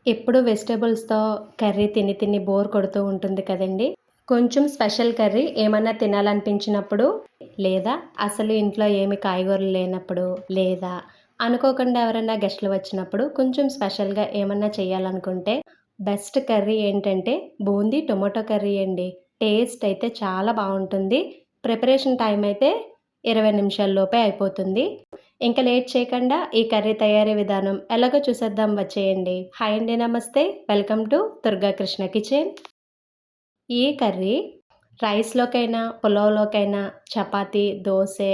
ఎప్పుడు వెజిటబుల్స్‌తో కర్రీ తిని తిని బోర్ కొడుతూ ఉంటుంది కదండీ! కొంచెం స్పెషల్ కర్రీ ఏమన్నా తినాలనిపించినప్పుడు, లేదా అసలు ఇంట్లో ఏమి కాయగూరలు లేనప్పుడు, లేదా అనుకోకుండా ఎవరైనా గెస్ట్‌లు వచ్చినప్పుడు కొంచెం స్పెషల్‌గా ఏమన్నా చేయాలనుకుంటే, బెస్ట్ కర్రీ ఏంటంటే బూందీ టొమాటో కర్రీ అండి. టేస్ట్ అయితే చాలా బావుంటుంది. ప్రిపరేషన్ టైమ్ అయితే 20 నిమిషాల్లోపే అయిపోతుంది. ఇంక లేట్ చేయకుండా ఈ కర్రీ తయారీ విధానం ఎలాగో చూసేద్దాం వచ్చేయండి. హాయ్ అండి. నమస్తే. Welcome to Durga Krishna kitchen. ఈ కర్రీ రైస్‌లోకైనా, పులావ్‌లోకైనా, చపాతీ, దోసె,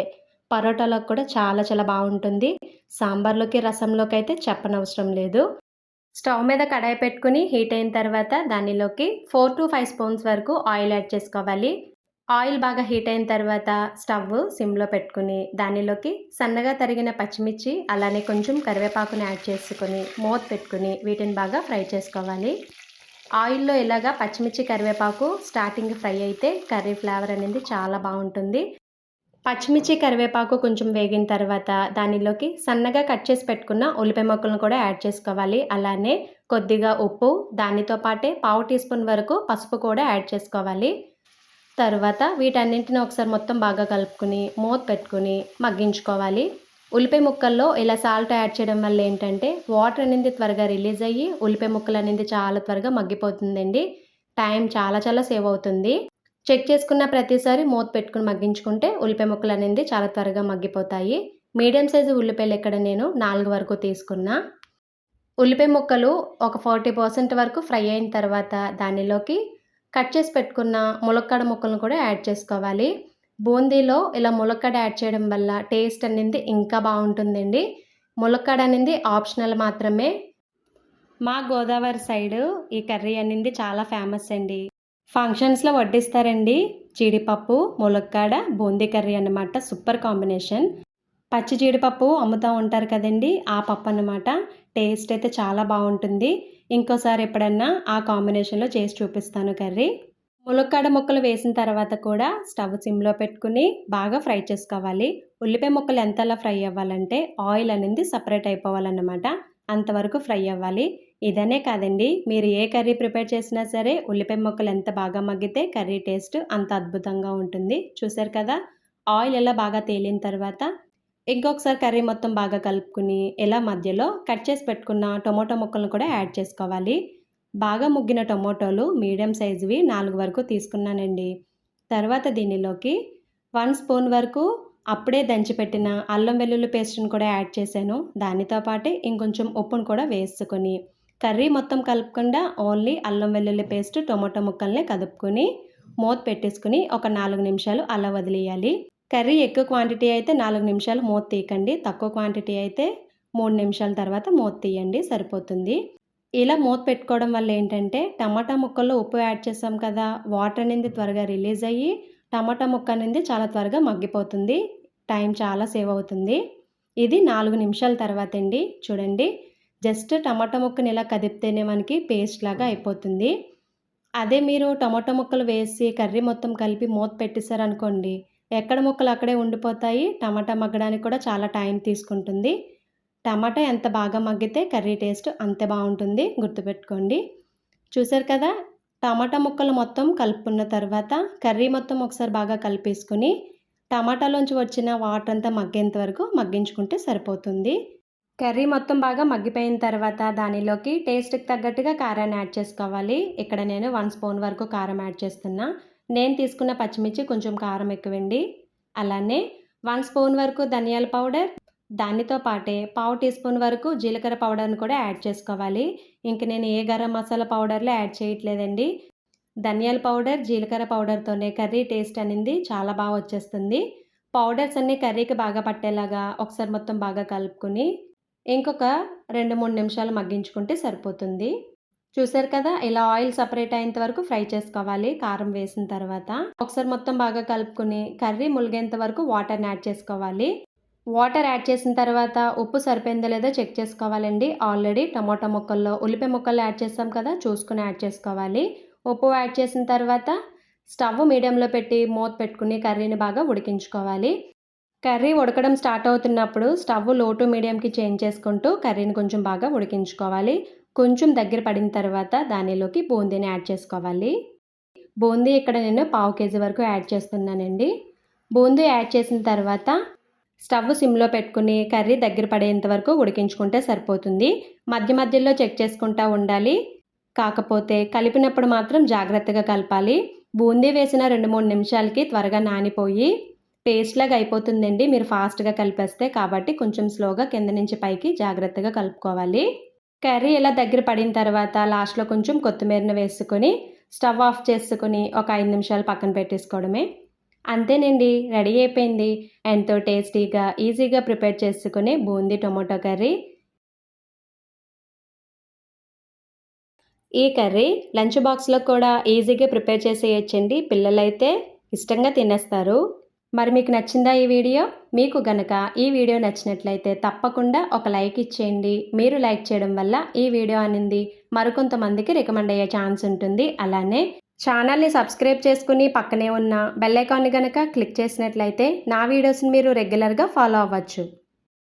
పరోటాలోకి కూడా చాలా చాలా బావుంటుంది. సాంబార్‌లోకి, రసంలోకైతే చెప్పనవసరం లేదు. స్టవ్ మీద కడాయి పెట్టుకొని హీట్ అయిన తర్వాత దానిలోకి 4-5 స్పూన్స్ వరకు ఆయిల్ యాడ్ చేసుకోవాలి. ఆయిల్ బాగా హీట్ అయిన తర్వాత స్టవ్ సిమ్‌లో పెట్టుకొని దానిలోకి సన్నగా తరిగిన పచ్చిమిర్చి, అలానే కొంచెం కరివేపాకుని యాడ్ చేసుకొని మూత పెట్టుకొని వీటిని బాగా ఫ్రై చేసుకోవాలి. ఆయిల్‌లో ఇలాగా పచ్చిమిర్చి, కరివేపాకు స్టార్టింగ్ ఫ్రై అయితే కర్రీ ఫ్లేవర్ అనేది చాలా బావుంటుంది. పచ్చిమిర్చి, కరివేపాకు కొంచెం వేగిన తర్వాత దానిలోకి సన్నగా కట్ చేసి పెట్టుకున్న ఉల్లిపాయ ముక్కలను కూడా యాడ్ చేసుకోవాలి. అలానే కొద్దిగా ఉప్పు, దానితో పాటే పావు టీ స్పూన్ వరకు పసుపు కూడా యాడ్ చేసుకోవాలి. తరువాత వీటన్నింటిని ఒకసారి మొత్తం బాగా కలుపుకొని, మూత పెట్టుకొని మగ్గించుకోవాలి. ఉల్లిపాయ ముక్కల్లో ఇలా సాల్ట్ యాడ్ చేయడం వల్ల ఏంటంటే, వాటర్ అనేది త్వరగా రిలీజ్ అయ్యి, ఉల్లిపాయ ముక్కలనేది చాలా త్వరగా మగ్గిపోతుందండి. టైం చాలా చాలా సేవ్ అవుతుంది. చెక్ చేసుకున్న ప్రతిసారి మూత పెట్టుకొని మగ్గించుకుంటే, ఉల్లిపాయ ముక్కలనేది చాలా త్వరగా మగ్గిపోతాయి. మీడియం సైజు ఉల్లిపాయలు ఇక్కడ నేను 4 వరకు తీసుకున్నా. ఉల్లిపాయ ముక్కలు ఒక 40% వరకు ఫ్రై అయిన తర్వాత దానిలోకి కట్ చేసి పెట్టుకున్న ములక్కాడ ముక్కలను కూడా యాడ్ చేసుకోవాలి. బూందీలో ఇలా ములక్కాడ యాడ్ చేయడం వల్ల టేస్ట్ అనేది ఇంకా బావుంటుందండి. ములక్కాడ అనేది ఆప్షనల్ మాత్రమే. మా గోదావరి సైడు ఈ కర్రీ అనేది చాలా ఫేమస్ అండి. ఫంక్షన్స్‌లో వడ్డిస్తారండి. జీడిపప్పు, ములక్కాడ, బూందీ కర్రీ అన్నమాట. Super combination. పచ్చి జీడిపప్పు అమ్ముతా ఉంటారు కదండీ! ఆ పప్పన్నమాట. టేస్ట్ అయితే చాలా బావుంటుంది. ఇంకోసారి ఎప్పుడన్నా ఆ కాంబినేషన్‌లో చేసి చూపిస్తాను కర్రీ. ములక్కాడ ముక్కలు వేసిన తర్వాత కూడా స్టవ్ సిమ్‌లో పెట్టుకొని బాగా ఫ్రై చేసుకోవాలి. ఉల్లిపాయ ముక్కలు ఎంతలా ఫ్రై అవ్వాలంటే ఆయిల్ అనేది సెపరేట్ అయిపోవాలన్నమాట. అంతవరకు ఫ్రై అవ్వాలి. ఇదనే కాదండి, మీరు ఏ కర్రీ ప్రిపేర్ చేసినా సరే ఉల్లిపాయ ముక్కలు ఎంత బాగా మగ్గితే కర్రీ టేస్ట్ అంత అద్భుతంగా ఉంటుంది. చూసారు కదా! ఆయిల్ ఇలా బాగా తేలిన తర్వాత ఇంకొకసారి కర్రీ మొత్తం బాగా కలుపుకొని, ఇలా మధ్యలో కట్ చేసి పెట్టుకున్న టొమాటో ముక్కలను కూడా యాడ్ చేసుకోవాలి. బాగా ముగ్గిన టొమాటోలు మీడియం సైజువి 4 వరకు తీసుకున్నానండి. తర్వాత దీనిలోకి 1 స్పూన్ వరకు అప్పుడే దంచిపెట్టిన అల్లం వెల్లుల్లి పేస్ట్‌ని కూడా యాడ్ చేశాను. దానితో పాటే ఇంకొంచెం ఉప్పును కూడా వేసుకొని, కర్రీ మొత్తం కలపకుండా ఓన్లీ అల్లం వెల్లుల్లి పేస్ట్, టొమాటో ముక్కల్నే కదుపుకొని, మూత పెట్టేసుకొని ఒక 4 నిమిషాలు అలా వదిలేయాలి. కర్రీ ఎక్కువ క్వాంటిటీ అయితే 4 నిమిషాలు మూత తీయకండి. తక్కువ క్వాంటిటీ అయితే 3 నిమిషాల తర్వాత మూత తీయండి సరిపోతుంది. ఇలా మూత పెట్టుకోవడం వల్ల ఏంటంటే, టమాటా ముక్కల్లో ఉప్పు యాడ్ చేసాం కదా! వాటర్ అనేది త్వరగా రిలీజ్ అయ్యి, టమాటా ముక్క అనేది చాలా త్వరగా మగ్గిపోతుంది. టైం చాలా సేవ్ అవుతుంది. ఇది 4 నిమిషాల తర్వాతండి. చూడండి. జస్ట్ టమాటా ముక్కని ఇలా కదిపితేనే మనకి పేస్ట్ లాగా అయిపోతుంది. అదే మీరు టమాటా ముక్కలు వేసి కర్రీ మొత్తం కలిపి మూత పెట్టేసారనుకోండి, ఎక్కడ ముక్కలు అక్కడే ఉండిపోతాయి. టమాటా మగ్గడానికి కూడా చాలా టైం తీసుకుంటుంది. టమాటా ఎంత బాగా మగ్గితే కర్రీ టేస్ట్ అంతే బావుంటుంది. గుర్తుపెట్టుకోండి. చూసారు కదా! టమాటా ముక్కలు మొత్తం కలుపుకున్న తర్వాత కర్రీ మొత్తం ఒకసారి బాగా కలిపేసుకొని, టమాటాలోంచి వచ్చిన వాటర్ అంతా మగ్గేంత వరకు మగ్గించుకుంటే సరిపోతుంది. కర్రీ మొత్తం బాగా మగ్గిపోయిన తర్వాత దానిలోకి టేస్ట్‌కి తగ్గట్టుగా కారాన్ని యాడ్ చేసుకోవాలి. ఇక్కడ నేను 1 స్పూన్ వరకు కారం యాడ్ చేస్తున్నా. నేను తీసుకున్న పచ్చిమిర్చి కొంచెం కారం ఎక్కువండి. అలానే 1 స్పూన్ వరకు ధనియాల పౌడర్, దానితో పాటే పావు టీ స్పూన్ వరకు జీలకర్ర పౌడర్‌ని కూడా యాడ్ చేసుకోవాలి. ఇంక నేను ఏ గరం మసాలా పౌడర్‌లు యాడ్ చేయట్లేదండి. ధనియాల పౌడర్, జీలకర్ర పౌడర్‌తోనే కర్రీ టేస్ట్ అనేది చాలా వచ్చేస్తుంది. పౌడర్స్ అన్నీ కర్రీకి బాగా పట్టేలాగా ఒకసారి మొత్తం బాగా కలుపుకొని ఇంకొక 2, 3 నిమిషాలు మగ్గించుకుంటే సరిపోతుంది. చూసారు కదా! ఇలా ఆయిల్ సెపరేట్ అయ్యేంత వరకు ఫ్రై చేసుకోవాలి కారం వేసిన తర్వాత. ఒకసారి మొత్తం బాగా కలుపుకొని కర్రీ ములిగేంత వరకు వాటర్‌ని యాడ్ చేసుకోవాలి. వాటర్ యాడ్ చేసిన తర్వాత ఉప్పు సరిపోయిందో లేదో చెక్ చేసుకోవాలండి. ఆల్రెడీ టమాటా ముక్కల్లో ఉల్లిపాయ ముక్కల్లో యాడ్ చేసాం కదా! చూసుకొని యాడ్ చేసుకోవాలి. ఉప్పు యాడ్ చేసిన తర్వాత స్టవ్ మీడియంలో పెట్టి మూత పెట్టుకొని కర్రీని బాగా ఉడికించుకోవాలి. కర్రీ ఉడకడం స్టార్ట్ అవుతున్నప్పుడు స్టవ్ లో టు మీడియంకి చేంజ్ చేసుకుంటూ కర్రీని కొంచెం బాగా ఉడికించుకోవాలి. కొంచెం దగ్గర పడిన తర్వాత దానిలోకి బూందీని యాడ్ చేసుకోవాలి. బూందీ ఇక్కడ నేను పావు కేజీ వరకు యాడ్ చేస్తున్నానండి. బూందీ యాడ్ చేసిన తర్వాత స్టవ్ సిమ్లో పెట్టుకుని కర్రీ దగ్గర పడేంత వరకు ఉడికించుకుంటే సరిపోతుంది. మధ్య మధ్యలో చెక్ చేసుకుంటూ ఉండాలి. కాకపోతే కలిపినప్పుడు మాత్రం జాగ్రత్తగా కలపాలి. బూందీ వేసిన 2-3 నిమిషాలకి త్వరగా నానిపోయి పేస్ట్ లాగా అయిపోతుందండి మీరు ఫాస్ట్‌గా కలిపేస్తే. కాబట్టి కొంచెం స్లోగా కింద నుంచి పైకి జాగ్రత్తగా కలుపుకోవాలి. కర్రీ ఇలా దగ్గర పడిన తర్వాత లాస్ట్‌లో కొంచెం కొత్తిమీరని వేసుకొని స్టవ్ ఆఫ్ చేసుకొని ఒక 5 నిమిషాలు పక్కన పెట్టేసుకోవడమే. అంతేనండి, రెడీ అయిపోయింది. ఎంతో టేస్టీగా, ఈజీగా ప్రిపేర్ చేసుకునే బూందీ టొమాటో కర్రీ. ఈ కర్రీ లంచ్ బాక్స్‌లో కూడా ఈజీగా ప్రిపేర్ చేసేయొచ్చండి. పిల్లలైతే ఇష్టంగా తినేస్తారు. మరి మీకు నచ్చిందా ఈ వీడియో? మీకు గనక ఈ వీడియో నచ్చినట్లయితే తప్పకుండా ఒక లైక్ ఇచ్చేయండి. మీరు లైక్ చేయడం వల్ల ఈ వీడియో అనేది మరికొంతమందికి రికమెండ్ అయ్యే ఛాన్స్ ఉంటుంది. అలానే ఛానల్‌ని సబ్స్క్రైబ్ చేసుకుని పక్కనే ఉన్న బెల్ ఐకాన్‌ని గనక క్లిక్ చేసినట్లయితే నా వీడియోస్‌ని మీరు రెగ్యులర్‌గా ఫాలో అవ్వచ్చు.